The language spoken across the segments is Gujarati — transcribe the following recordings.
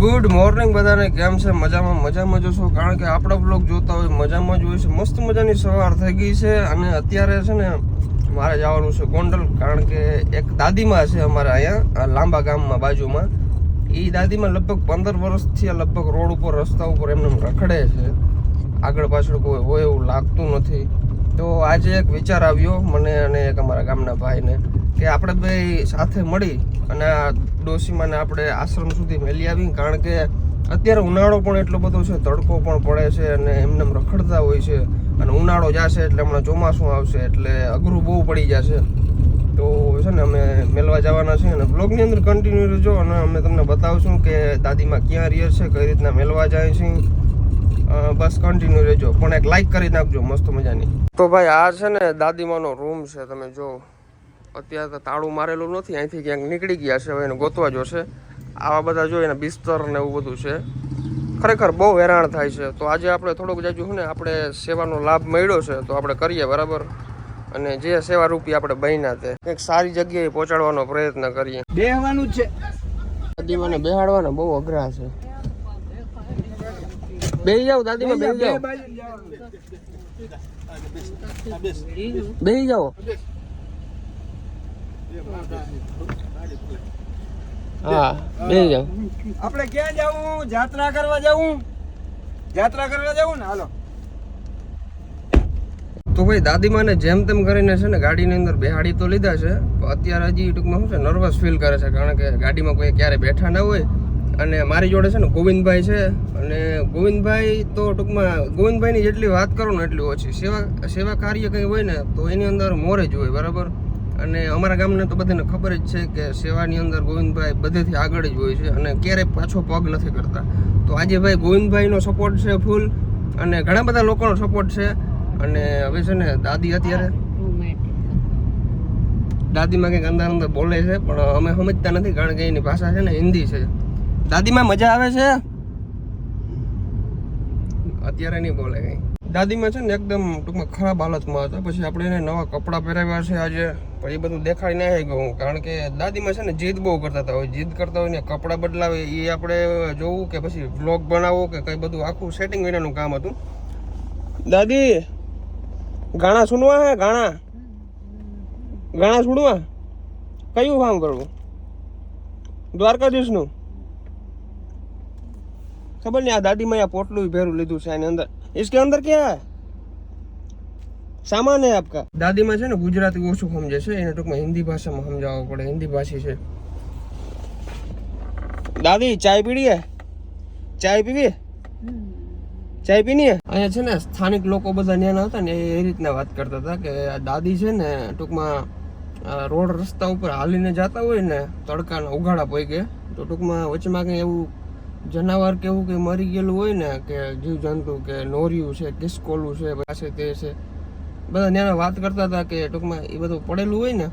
ગુડ મોર્નિંગ બધાને, કેમ છે? મજામાં જોશો, કારણ કે આપણા બ્લોગ જોતા હોય મજામાં જ હોય છે. મસ્ત મજાની સવાર થઈ ગઈ છે અને અત્યારે છે ને મારે જવાનું છે ગોંડલ, કારણ કે એક દાદીમાં છે અમારે અહીંયા લાંબા ગામમાં બાજુમાં. એ દાદીમાં લગભગ 15 વર્ષથી લગભગ રોડ ઉપર રસ્તા ઉપર એમને રખડે છે, આગળ પાછળ કોઈ હોય એવું લાગતું નથી. તો આજે એક વિચાર આવ્યો મને અને એક અમારા ગામના ભાઈને કે આપણે બે સાથે મળી અને આ ડોશીમાને આપણે આશ્રમ સુધી મેલી આવી, કારણ કે અત્યારે ઉનાળો પણ એટલો બધો છે, તડકો પણ પડે છે અને એમને રખડતા હોય છે. અને ઉનાળો જશે એટલે હમણાં ચોમાસું આવશે એટલે અઘરું બહુ પડી જશે. તો છે ને અમે મેળવા જવાના છે અને બ્લોગની અંદર કન્ટિન્યુ રહેજો અને અમે તમને બતાવશું કે દાદીમાં ક્યાં રહે છે, કઈ રીતના મેળવા જાય છે. બસ કન્ટિન્યુ રહેજો, પણ એક લાઈક કરી નાખજો મસ્ત મજાની. તો ભાઈ આ છે ને દાદીમાનો રૂમ છે, તમે જો અત્યારે તો તાળું મારેલું નથી, અહીંથી ક્યાંક નીકળી ગયા છે, હવે એને ગોતવા જોશે. આવા બધા જો એના બિસ્તર ને એવું બધું છે, ખરેખર બહુ હેરાન થાય છે. તો આજે આપણે થોડુંક જાજુ ને આપણે સેવાનો લાભ મળ્યો છે તો આપણે કરીએ બરાબર, અને જે સેવા રૂપી આપણે બન્યા તે કંઈક સારી જગ્યાએ પહોંચાડવાનો પ્રયત્ન કરીએ. બેહવાનું જ છે, દાદીમાને બેહાડવાના બહુ અઘરા છે. બેહી જાઓ દાદીમાં, બેહી જાઓ, બેહી જાઓ. હા બેહી જાઓ. આપણે ક્યાં જવું? યાત્રા કરવા જવું? યાત્રા કરવા જવું ને, હાલો. તો ભાઈ દાદીમાને જેમ તેમ કરીને છે ને ગાડીની અંદર બેહાડી તો લીધા છે, અત્યારે હજી ટૂંકમાં શું છે નર્વસ ફીલ કરે છે, કારણ કે ગાડીમાં કોઈ ક્યારે બેઠા ના હોય. અને મારી જોડે છે ને ગોવિંદભાઈ છે, અને ગોવિંદભાઈ તો ટૂંકમાં ગોવિંદભાઈની જેટલી વાત કરો ને એટલી ઓછી. સેવા કાર્ય કંઈ હોય ને તો એની અંદર મોરે જ હોય બરાબર. અને અમારા ગામને તો બધાને ખબર જ છે કે સેવાની અંદર ગોવિંદભાઈ બધેથી આગળ જ હોય છે અને ક્યારેય પાછો પગ નથી કરતા. તો આજે ભાઈ ગોવિંદભાઈનો સપોર્ટ છે ફૂલ, અને ઘણા બધા લોકોનો સપોર્ટ છે. અને હવે છે ને દાદી અત્યારે દાદીમાં કંઈક અંદર બોલે છે પણ અમે સમજતા નથી, કારણ કે એની ભાષા છે ને હિન્દી છે. દાદીમાં મજા આવે છે? અત્યારે નહીં બોલે કઈ. દાદીમાં છે ને એકદમ ટૂંકમાં ખરાબ હાલતમાં હતા, પછી આપણે એને નવા કપડાં પહેરાવ્યા છે આજે, પણ એ બધું દેખાડી ના આવી ગયું, કારણ કે દાદીમાં છે ને જીદ બહુ કરતા હતા. હવે જીદ કરતા હોય ને કપડાં બદલાવે એ આપણે જોવું કે પછી વ્લોગ બનાવવો કે કંઈ બધું આખું સેટિંગ વિનાનું કામ હતું. દાદી ગાણા સુનવા હે? ગાણા સુનવા? કયું કામ કરવું? દ્વારકાધીશનું? ખબર નહીં. આ દાદીમાં આ પોટલું ભેરું લીધું છે એની અંદર. इसके अंदर क्या है? सामान है आपका? દાદીમાં છે ને ગુજરાતી ઓછું સમજે છે, એને ટૂંકમાં હિન્દી ભાષામાં સમજાવવું પડે, હિન્દી ભાષી છે. દાદી ચાય પીડી હે? ચાય પીવી? ચાય પીની હે? અહીંયા છે ને સ્થાનિક લોકો બધા ન્યાના હતા ને એ રીતના વાત કરતા હતા કે આ દાદી છે ને ટૂંકમાં રોડ રસ્તા ઉપર હાલીને જતા હોય ને તડકાના ઉઘાડા પૈકે, તો ટૂંકમાં વચમાં કંઈ એવું જનાવર કે એવું કંઈ મરી ગયેલું હોય ને, કે જીવજંતુ કે નોરિયું છે, કિસકોલું છે, પાસે તે છે, બધા ત્યાંના વાત કરતા હતા કે ટૂંકમાં એ બધું પડેલું હોય ને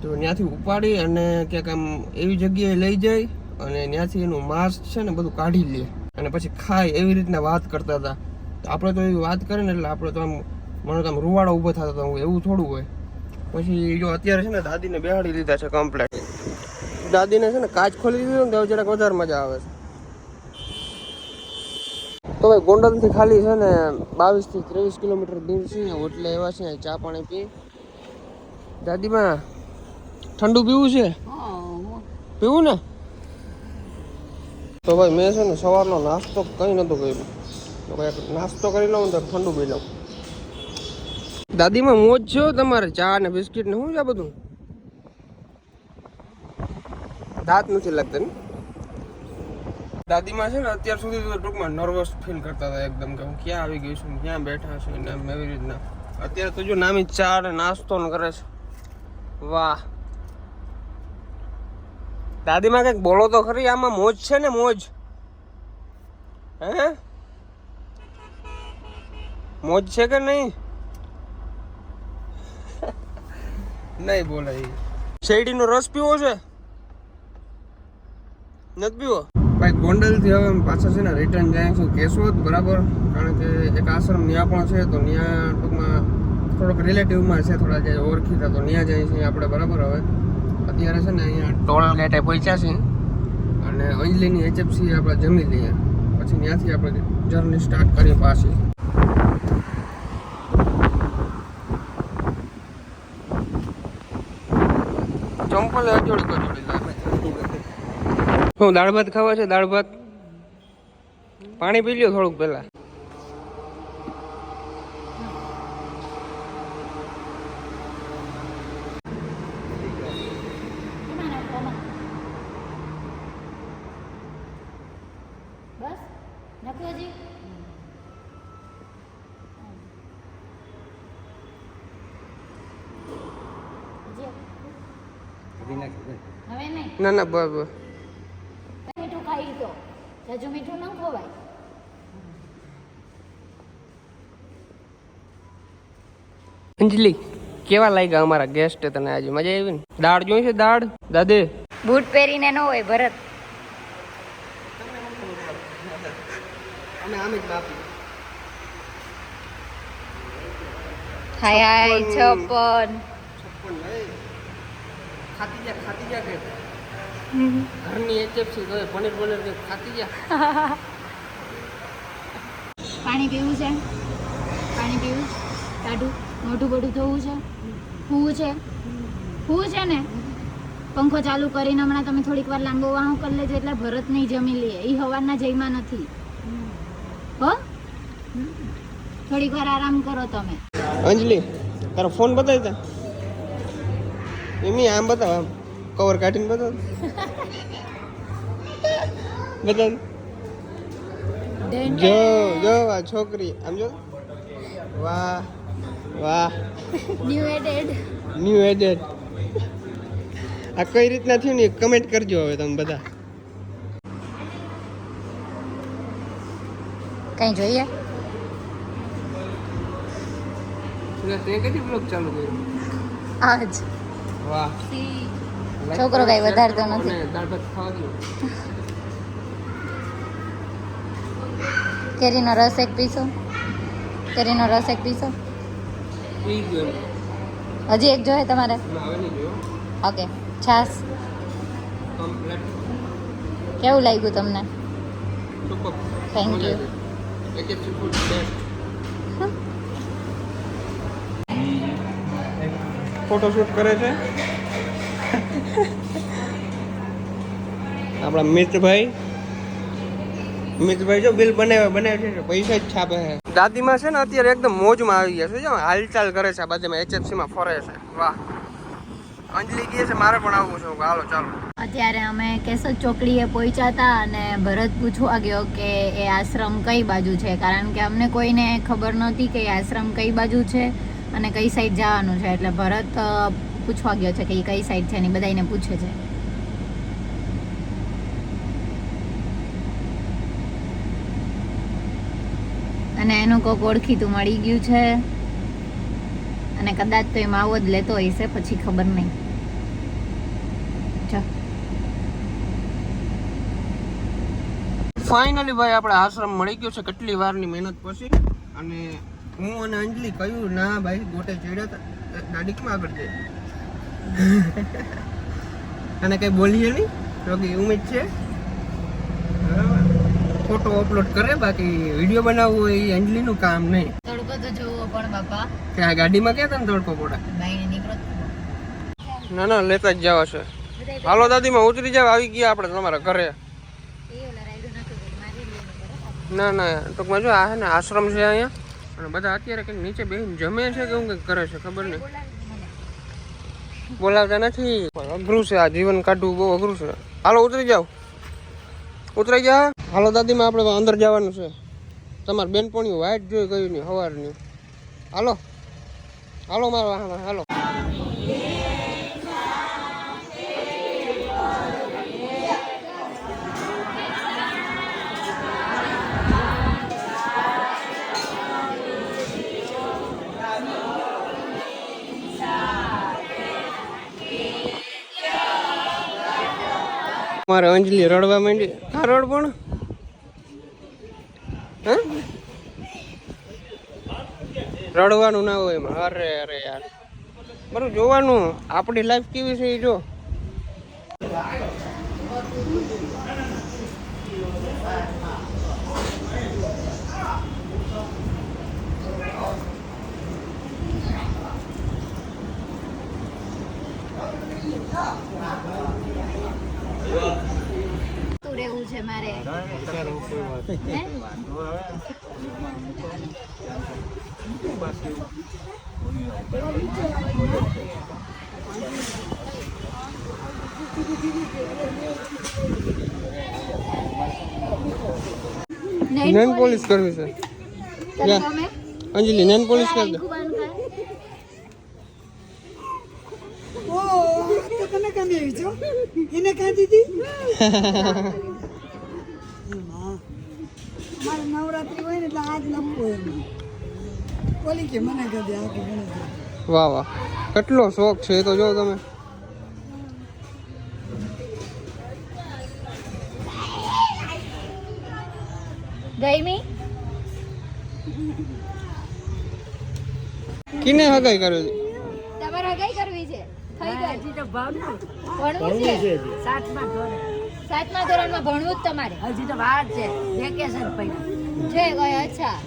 તો ત્યાંથી ઉપાડી અને ક્યાંક આમ એવી જગ્યાએ લઈ જાય અને ત્યાંથી એનું માંસ છે ને બધું કાઢી લે અને પછી ખાય, એવી રીતના વાત કરતા હતા. તો આપણે તો એવી વાત કરીએ ને એટલે આપણે તો આમ મને તો આમ રૂવાડા ઊભા થતા હતા, એવું થોડું હોય. પછી જો અત્યારે છે ને દાદીને બેહાડી લીધા છે કમ્પ્લેટ. દાદીને છે ને કાચ ખોલી દીધો ને તો જરાક વધારે મજા આવે છે. તો ભાઈ ગોંડલથી ખાલી છે ને 22 થી 23 કિલોમીટર દૂર છે, એટલે એવા છે ચા પાણી પી. દાદીમાં ઠંડુ પીવું છે? પીવું ને? તો ભાઈ મેં છે ને સવારનો નાસ્તો કંઈ નહોતો કર્યો, તો ભાઈ નાસ્તો કરી લઉં તો ઠંડુ પી લઉં. દાદીમાં મોજ છે તમારે, ચા ને બિસ્કિટ ને શું છે બધું? દાંત નથી લાગતા ને? દાદીમાં છે ને અત્યાર સુધી તો ટૂંકમાં નર્વસ ફીલ કરતા હતા એકદમ, કે હું ક્યાં આવી ગઈ છું, ક્યાં બેઠા છું ને એવી રીતના. અત્યારે તો જો નામી ચા ને નાસ્તો ને કરે છે. વાહ દાદીમાં કંઈક બોલો તો ખરી, આમાં મોજ છે ને? મોજ હે? મોજ છે કે નહીં? નહીં બોલે. શેરડીનો રસ પીવો છે? નથી પીવો? ભાઈ ગોંડલથી હવે પાછા છે ને રિટર્ન જાય છે કેશોદ બરાબર, કારણ કે એક આશ્રમ ત્યાં પણ છે, તો ત્યાં ટૂંકમાં થોડોક રિલેટિવમાં છે, થોડા જે ઓળખીતા, તો ત્યાં જાય છે આપણે બરાબર. હવે અત્યારે છે ને અહીંયા ટોલ ગેટે પહોંચ્યા છે અને અને અંજલીની HFC આપણે જમી લઈએ, પછી ત્યાંથી આપણે જર્ની સ્ટાર્ટ કરીએ પાછી. ચંપલ અજોડી કજોડી લાગે. શું દાળ ભાત ખાવા છે? દાળ ભાત પાણી પી લ્યો થોડુંક પહેલા. બસ નાખો હજી. હવે નહીં ના ના બસ મીઠું ખાઈ તો જાજુ મીઠું ન ખવાય. અંજલિ કેવા લાગ્યા અમારા ગેસ્ટ તને આજે? મજા આવી ને? દાળ જોઈ છે? દાળ દાદે બૂટ પહેરીને ન હોય ભરત. અમે આમ જ બાપી. હાય હાય છપ્પન. ખાતી જા કે ઘરની HFC તો પનીર કે ખાતી જા. પાણી પીવું છે? પાણી પીવું? ટાઢું મોઢું બોઢું ધોવું છે? પૂવું છે ને? પંખો ચાલુ કરીને હમણાં તમે થોડીક વાર લાંબો વાહો કરી લેજો એટલે ભરત નહીં જમી લે. એ હવારના જઈમાં નથી હો. થોડીક વાર આરામ કરો તમે. અંજલિ તારો ફોન બતાવી તા એમની આમ બતાવ, આમ કવર કાઢીને બતાવ. બતાવ. જો જો આ છોકરી આમ જો. વાહ વાહ ન્યુ એડેડ. આ કઈ રીતના થયું ને કમેન્ટ કરજો હવે તમે બધા. કઈ જોઈએ? તે કદી બ્લોગ ચાલુ કર્યો? આજ વાહ. છોકરો કઈ વધારતો નથી. દાળ ભાત ખાવા દો. કેરીનો રસ એક પીશો? કેરીનો રસ એક પીશો? પી ગયો. હજી એક જોઈએ તમારે? ના હવે નહીં જોયો. ઓકે. છાસ કમ્પ્લીટ કેવું લાગ્યું તમને? Super. Thank you. HFC food best. Photoshoot કરે છે આપણા મિત્રભાઈ જો બિલ બનાવે છે, પૈસા જ છાપે છે. દાદીમાં છે ને અત્યારે એકદમ મોજમાં આવી ગયા છે, જો હાલચાલ કરે છે આ બાજુમાં HFC માં ફરે છે. વાહ. અંજલિ કહે છે મારે પણ આવવું છે. હાલો ચાલો. અત્યારે અમે કેશોદ ચોકડીએ પહોંચ્યા હતા અને ભરત પૂછવા ગયો કે એ આશ્રમ કઈ બાજુ છે, કારણ કે અમને કોઈને ખબર નહોતી કે એ આશ્રમ કઈ બાજુ છે અને કઈ સાઈડ જવાનું છે. એટલે ભરત પૂછવા ગયો છે કે એ કઈ સાઈડ છે ને બધાને પૂછે છે. અને એનું કોક ઓળખીતું મળી ગયું છે અને કદાચ તો એ માવો જ લેતો હશે, પછી ખબર નહીં. ફાઇનલી ભાઈ આપણે આશ્રમ મળી ગયો છે કેટલી વારની મહેનત પછી. અને હું અને અંજલિ કહ્યું ના ભાઈ ગોટે ચડ્યા હતા, ગાડી કેમ આગળ જાય અને કઈ બોલીએ નહીં તો કે ઉમેદ છે ફોટો અપલોડ કરે, બાકી વિડીયો બનાવવો એ અંજલિનું કામ નહીં. તડકો તો જોવો પણ બાપા કે આ ગાડીમાં ક્યાં તને તડકો પડે? બાઈને નીકળો. ના ના લેતા જ જવા છે. હાલો દાદીમાં ઉતરી જાવ, આવી ગયા આપણે તમારા ઘરે. ના ના ટૂંકમાં જો આ છે ને આશ્રમ છે અહીંયા, અને બધા અત્યારે કંઈક નીચે બેસીને જમે છે કે હું કંઈક કરે છે ખબર નહીં. બોલાવતા નથી. અઘરું છે આ જીવન કાઢવું, બહુ અઘરું છે. હાલો ઉતરી જાવ, ઉતરાઈ જા. હાલો દાદીમાં આપણે અંદર જવાનું છે. તમારી બેનપણીઓ વાઇટ જોઈ ગયું નહીં સવારની. હાલો હાલો મારો હાલો. મારે અંજલિ રડવા માંડી. આ રડ પણ રડવાનું ના હોય એમાં. અરે અરે યાર બરું જોવાનું આપણી લાઈફ કેવી છે એ જો. છે મારે હે? નેન પોલિશ કરવી છે તને ગમે? અંજલિ નેન પોલિશ કરી દે આંખું બંધ કર. તો તને કાંદી આવી છો એને કાંદી હતી મારે નવરાત્રી હોય ને એટલે આજ લંબો એમ બોલી કે મને કાંદી આખી ગણતરી વાહ વાહ કેટલો શોખ છે એ તો જો તમે ગઈમી? કિને હગાઈ કરવી છે તમારે હગાઈ કરવી છે? થઈ ગઈ? હજી તો ભણવું ભણવું છે? સાતમા ધોરણ 7મા ધોરણમાં ભણવું જ તમારે હજી તો વાર છે વેકેશન પડ્યું છે ગઈ? અચ્છા,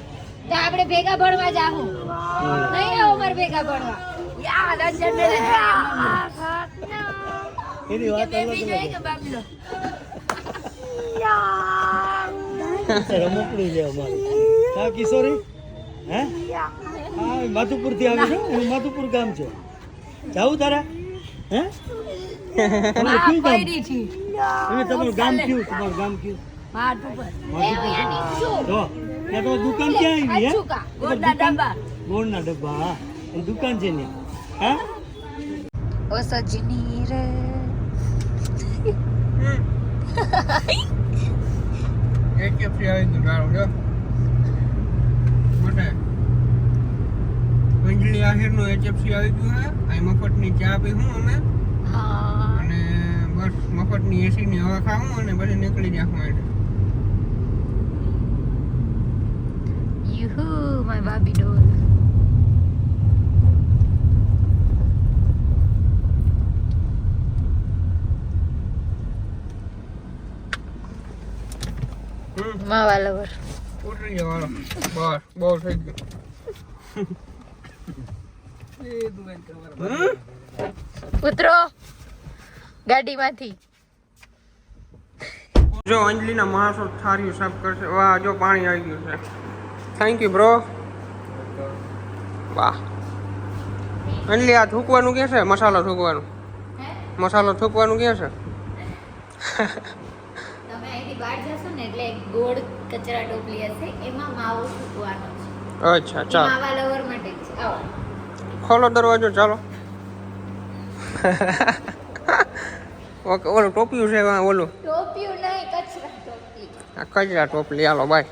તો આપણે ભેગા ભણવા જાહું. નહીં આવો મારે ભેગા ભણવા? યાર અંજન ને એની વાત બેબી જોઈ કે બાબલો રમકડું છે અમારું હા કિશોરી હે હા માધુપુર થી આવે છે એનું માધુપુર ગામ છે જાવું તારે હે તમારું કયું ગામ પડી છી તમે તમારું ગામ કયું તમારું ગામ કયું માટ ઉપર જો ત્યાં તો દુકાન ક્યાં આવી હે અચુકા. ગોળના ડબ્બા ગોળના ડબ્બા હા એની દુકાન છે ને હા ઓ સજની રે એક કેફી આવી ગયું ગાળો જો મોટે અંજલિ આહિરનું HFC આવી ગયું હે અહીં મફતની ચા પીવું અમે હા અને બસ મફતની એસી ની હવા ખાવું અને પછી નીકળી જાઉં એટલે યુહુ માય બાબી ડોલ. માવા લવર ઉતરી જવાનો બસ બહુ થઈ ગયું ઉતરો ગાડીમાંથી. જો અંજલિના માણસો થાળીઓ સાફ કરશે વાહ જો પાણી આવી ગયું છે થેન્ક યુ બ્રો વાહ અંજલિ આ થૂકવાનું ક્યાં છે મસાલો થૂકવાનું મસાલો થૂકવાનું ક્યાં છે તમે અહીંથી બહાર જશો ને એટલે એક ગોળ કચરા ટોપલી હશે એમાં માવો ફૂંકવાનો છે. અચ્છા એ ચાલો માવા લવર માટે જ છે. આવો. ખોલો દરવાજો ચાલો ઓકે ઓલું ટોપિયું છે ઓલું ટોપિયું નહીં, કચરા ટોપલી. આ કચરા ટોપલી હાલો બાય